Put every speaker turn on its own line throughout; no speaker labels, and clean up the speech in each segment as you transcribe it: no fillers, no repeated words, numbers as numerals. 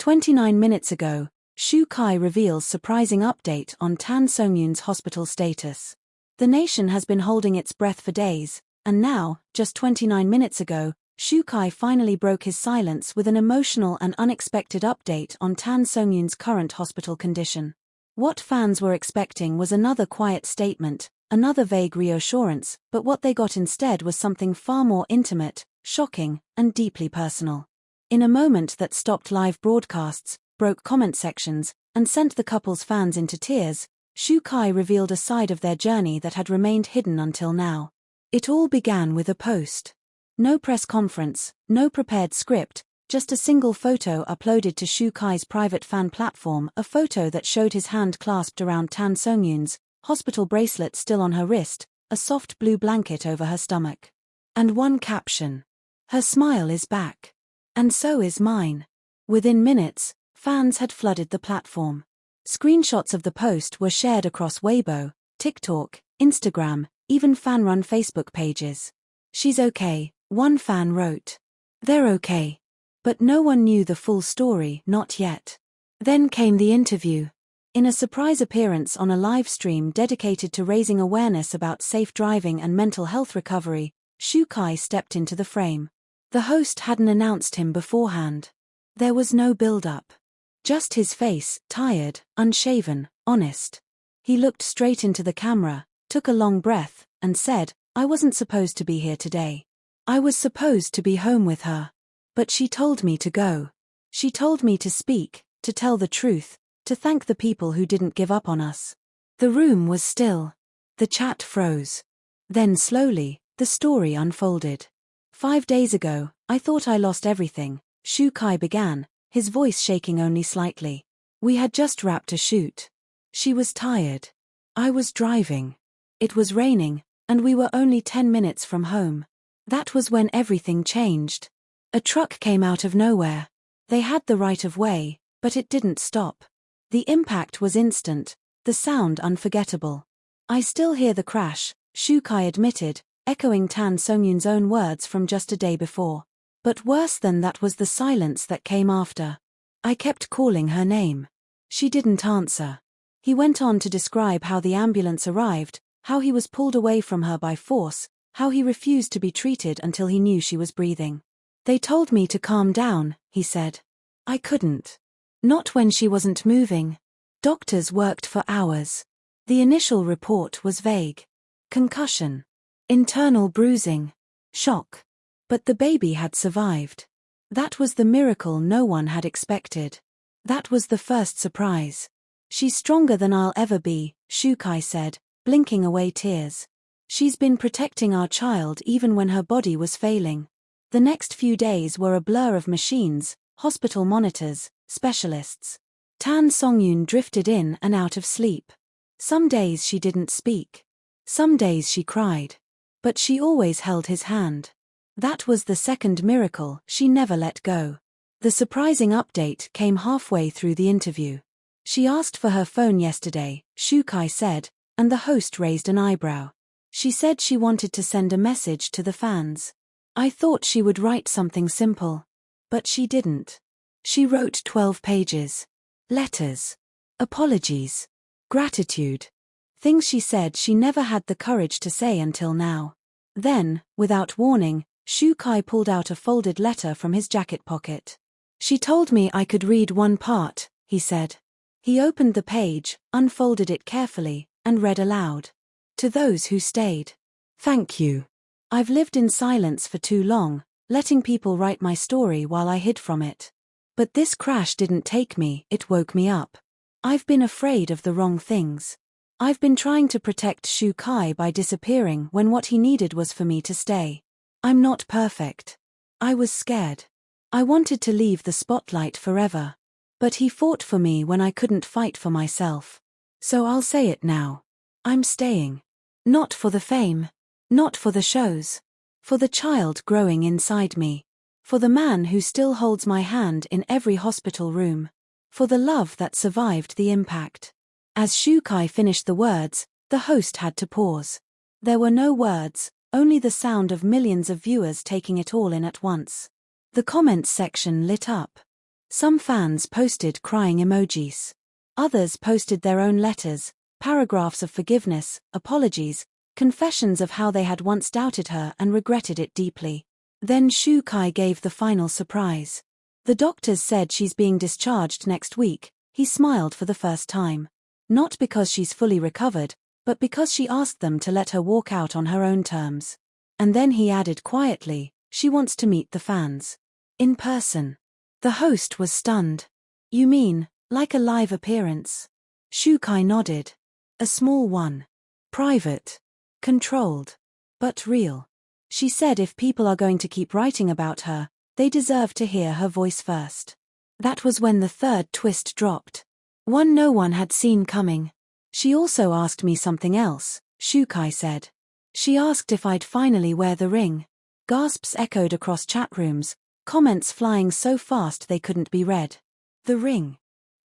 29 minutes ago, Shu Kai reveals surprising update on Tan Songyun'S hospital status. The nation has been holding its breath for days, and now, just 29 minutes ago, Shu Kai finally broke his silence with an emotional and unexpected update on Tan Songyun'S current hospital condition. What fans were expecting was another quiet statement, another vague reassurance, but what they got instead was something far more intimate, shocking, and deeply personal. In a moment that stopped live broadcasts, broke comment sections, and sent the couple's fans into tears, Shu Kai revealed a side of their journey that had remained hidden until now. It all began with a post. No press conference, no prepared script, just a single photo uploaded to Shu Kai's private fan platform, a photo that showed his hand clasped around Tan Songyun's, hospital bracelet still on her wrist, a soft blue blanket over her stomach. And one caption. "Her smile is back. And so is mine." Within minutes, fans had flooded the platform. Screenshots of the post were shared across Weibo, TikTok, Instagram, even fan-run Facebook pages. "She's okay," one fan wrote. "They're okay." But no one knew the full story, not yet. Then came the interview. In a surprise appearance on a live stream dedicated to raising awareness about safe driving and mental health recovery, Shu Kai stepped into the frame. The host hadn't announced him beforehand. There was no build-up. Just his face, tired, unshaven, honest. He looked straight into the camera, took a long breath, and said, "I wasn't supposed to be here today. I was supposed to be home with her. But she told me to go. She told me to speak, to tell the truth, to thank the people who didn't give up on us." The room was still. The chat froze. Then slowly, the story unfolded. "5 days ago, I thought I lost everything," Shu Kai began, his voice shaking only slightly. "We had just wrapped a shoot. She was tired. I was driving. It was raining, and we were only 10 minutes from home. That was when everything changed. A truck came out of nowhere. They had the right of way, but it didn't stop. The impact was instant, the sound unforgettable. I still hear the crash," Shu Kai admitted, echoing Tan Songyun's own words from just a day before. "But worse than that was the silence that came after. I kept calling her name. She didn't answer." He went on to describe how the ambulance arrived, how he was pulled away from her by force, how he refused to be treated until he knew she was breathing. "They told me to calm down," he said. "I couldn't. Not when she wasn't moving. Doctors worked for hours. The initial report was vague. Concussion. Internal bruising. Shock. But the baby had survived. That was the miracle no one had expected. That was the first surprise. She's stronger than I'll ever be," Shu Kai said, blinking away tears. "She's been protecting our child even when her body was failing." The next few days were a blur of machines, hospital monitors, specialists. Tan Songyun drifted in and out of sleep. Some days she didn't speak. Some days she cried. But she always held his hand. That was the second miracle, she never let go. The surprising update came halfway through the interview. "She asked for her phone yesterday," Shu Kai said, and the host raised an eyebrow. "She said she wanted to send a message to the fans. I thought she would write something simple. But she didn't. She wrote 12 pages. Letters. Apologies. Gratitude. Things she said she never had the courage to say until now." Then, without warning, Shu Kai pulled out a folded letter from his jacket pocket. "She told me I could read one part," he said. He opened the page, unfolded it carefully, and read aloud. "To those who stayed. Thank you. I've lived in silence for too long, letting people write my story while I hid from it. But this crash didn't take me, it woke me up. I've been afraid of the wrong things. I've been trying to protect Shu Kai by disappearing when what he needed was for me to stay. I'm not perfect. I was scared. I wanted to leave the spotlight forever. But he fought for me when I couldn't fight for myself. So I'll say it now. I'm staying. Not for the fame. Not for the shows. For the child growing inside me. For the man who still holds my hand in every hospital room. For the love that survived the impact." As Shu Kai finished the words, the host had to pause. There were no words, only the sound of millions of viewers taking it all in at once. The comments section lit up. Some fans posted crying emojis. Others posted their own letters, paragraphs of forgiveness, apologies, confessions of how they had once doubted her and regretted it deeply. Then Shu Kai gave the final surprise. The doctors said she's being discharged next week. He smiled for the first time. Not because she's fully recovered, but because she asked them to let her walk out on her own terms. And then he added quietly, she wants to meet the fans. In person. The host was stunned. You mean, like a live appearance? Shu Kai nodded. A small one. Private. Controlled. But real. She said if people are going to keep writing about her, they deserve to hear her voice first. That was when the third twist dropped. One no one had seen coming. She also asked me something else, Shu Kai said. She asked if I'd finally wear the ring. Gasps echoed across chat rooms, comments flying so fast they couldn't be read. The ring.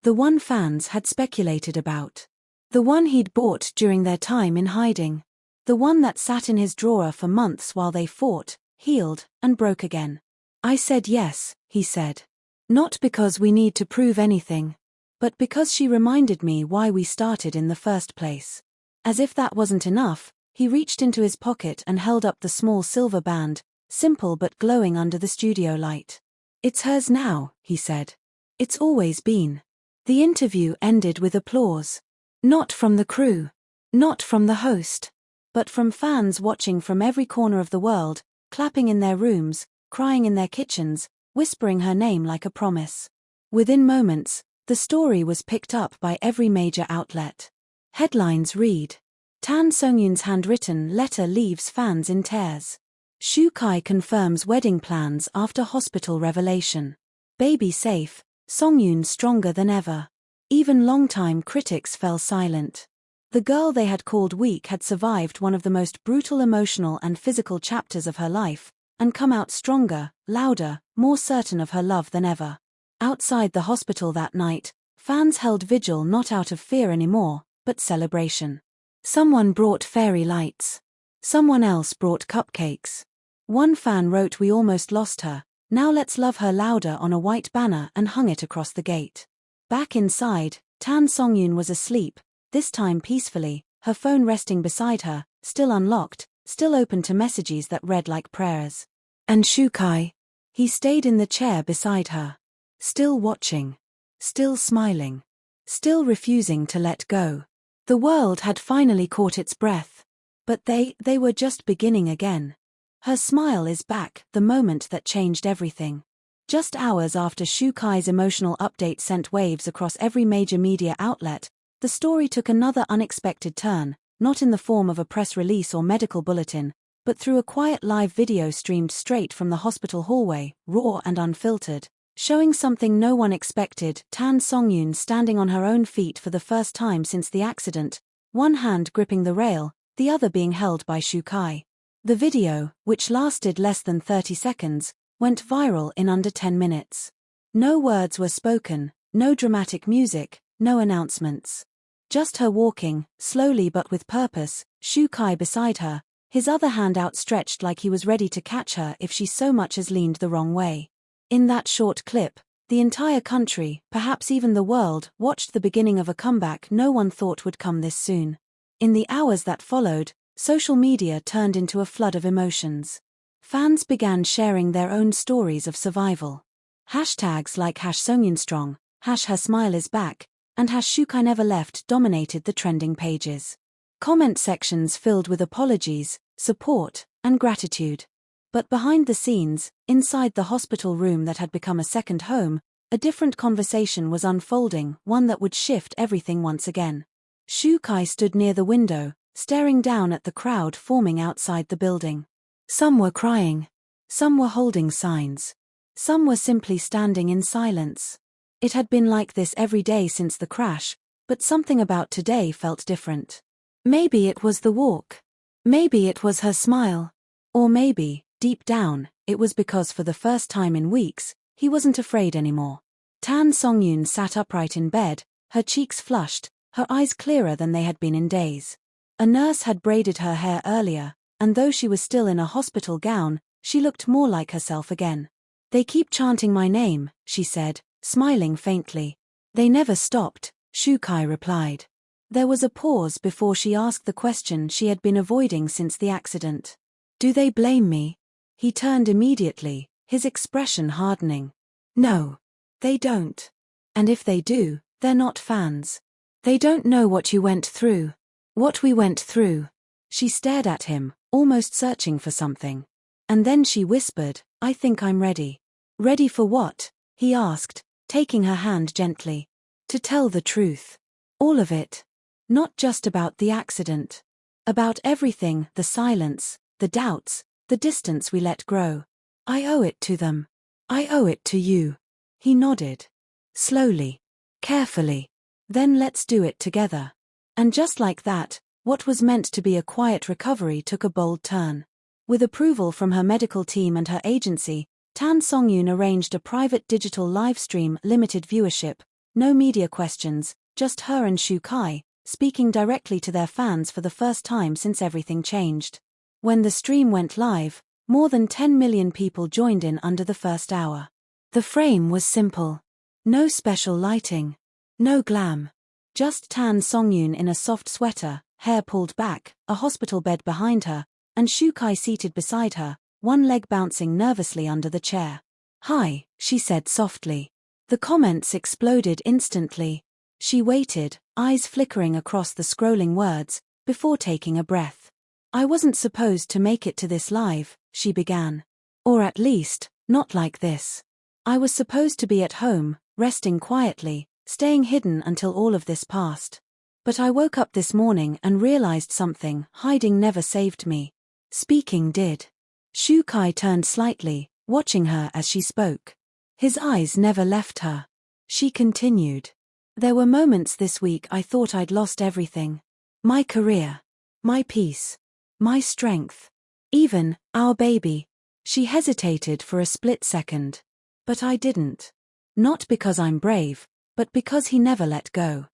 The one fans had speculated about. The one he'd bought during their time in hiding. The one that sat in his drawer for months while they fought, healed, and broke again. I said yes, he said. Not because we need to prove anything, but because she reminded me why we started in the first place. As if that wasn't enough, he reached into his pocket and held up the small silver band, simple but glowing under the studio light. It's hers now, he said. It's always been. The interview ended with applause. Not from the crew. Not from the host. But from fans watching from every corner of the world, clapping in their rooms, crying in their kitchens, whispering her name like a promise. Within moments, the story was picked up by every major outlet. Headlines read, Tan Songyun'S handwritten letter leaves fans in tears. Shu Kai confirms wedding plans after hospital revelation. Baby safe, Songyun stronger than ever. Even longtime critics fell silent. The girl they had called weak had survived one of the most brutal emotional and physical chapters of her life, and come out stronger, louder, more certain of her love than ever. Outside the hospital that night, fans held vigil not out of fear anymore, but celebration. Someone brought fairy lights. Someone else brought cupcakes. One fan wrote we almost lost her, now let's love her louder on a white banner and hung it across the gate. Back inside, Tan Songyun was asleep, this time peacefully, her phone resting beside her, still unlocked, still open to messages that read like prayers. And Shu Kai? He stayed in the chair beside her. Still watching. Still smiling. Still refusing to let go. The world had finally caught its breath. But they were just beginning again. Her smile is back, the moment that changed everything. Just hours after Shu Kai's emotional update sent waves across every major media outlet, the story took another unexpected turn, not in the form of a press release or medical bulletin, but through a quiet live video streamed straight from the hospital hallway, raw and unfiltered, showing something no one expected: Tan Songyun standing on her own feet for the first time since the accident, one hand gripping the rail, the other being held by Shu Kai. The video, which lasted less than 30 seconds, went viral in under 10 minutes. No words were spoken, no dramatic music, no announcements. Just her walking, slowly but with purpose, Shu Kai beside her, his other hand outstretched like he was ready to catch her if she so much as leaned the wrong way. In that short clip, the entire country, perhaps even the world, watched the beginning of a comeback no one thought would come this soon. In the hours that followed, social media turned into a flood of emotions. Fans began sharing their own stories of survival. Hashtags like #SongyunStrong, #HerSmileIsBack, and #ShuKaiNeverLeft dominated the trending pages. Comment sections filled with apologies, support, and gratitude. But behind the scenes, inside the hospital room that had become a second home, a different conversation was unfolding, one that would shift everything once again. Shu Kai stood near the window, staring down at the crowd forming outside the building. Some were crying. Some were holding signs. Some were simply standing in silence. It had been like this every day since the crash, but something about today felt different. Maybe it was the walk. Maybe it was her smile. Or maybe, deep down, it was because for the first time in weeks, he wasn't afraid anymore. Tan Songyun sat upright in bed, her cheeks flushed, her eyes clearer than they had been in days. A nurse had braided her hair earlier, and though she was still in a hospital gown, she looked more like herself again. They keep chanting my name, she said, smiling faintly. They never stopped, Shukai replied. There was a pause before she asked the question she had been avoiding since the accident. Do they blame me? He turned immediately, his expression hardening. No. They don't. And if they do, they're not fans. They don't know what you went through. What we went through. She stared at him, almost searching for something. And then she whispered, I think I'm ready. Ready for what? He asked, taking her hand gently. To tell the truth. All of it. Not just about the accident. About everything, the silence, the doubts, the distance we let grow. I owe it to them. I owe it to you. He nodded. Slowly. Carefully. Then let's do it together. And just like that, what was meant to be a quiet recovery took a bold turn. With approval from her medical team and her agency, Tan Songyun arranged a private digital livestream, limited viewership, no media questions, just her and Shukai, speaking directly to their fans for the first time since everything changed. When the stream went live, more than 10 million people joined in under the first hour. The frame was simple. No special lighting. No glam. Just Tan Songyun in a soft sweater, hair pulled back, a hospital bed behind her, and Shukai seated beside her, one leg bouncing nervously under the chair. Hi, she said softly. The comments exploded instantly. She waited, eyes flickering across the scrolling words, before taking a breath. I wasn't supposed to make it to this live, she began. Or at least, not like this. I was supposed to be at home, resting quietly, staying hidden until all of this passed. But I woke up this morning and realized something. Hiding never saved me. Speaking did. Shukai turned slightly, watching her as she spoke. His eyes never left her. She continued. There were moments this week I thought I'd lost everything. My career. My peace. My strength. Even our baby. She hesitated for a split second. But I didn't. Not because I'm brave, but because he never let go.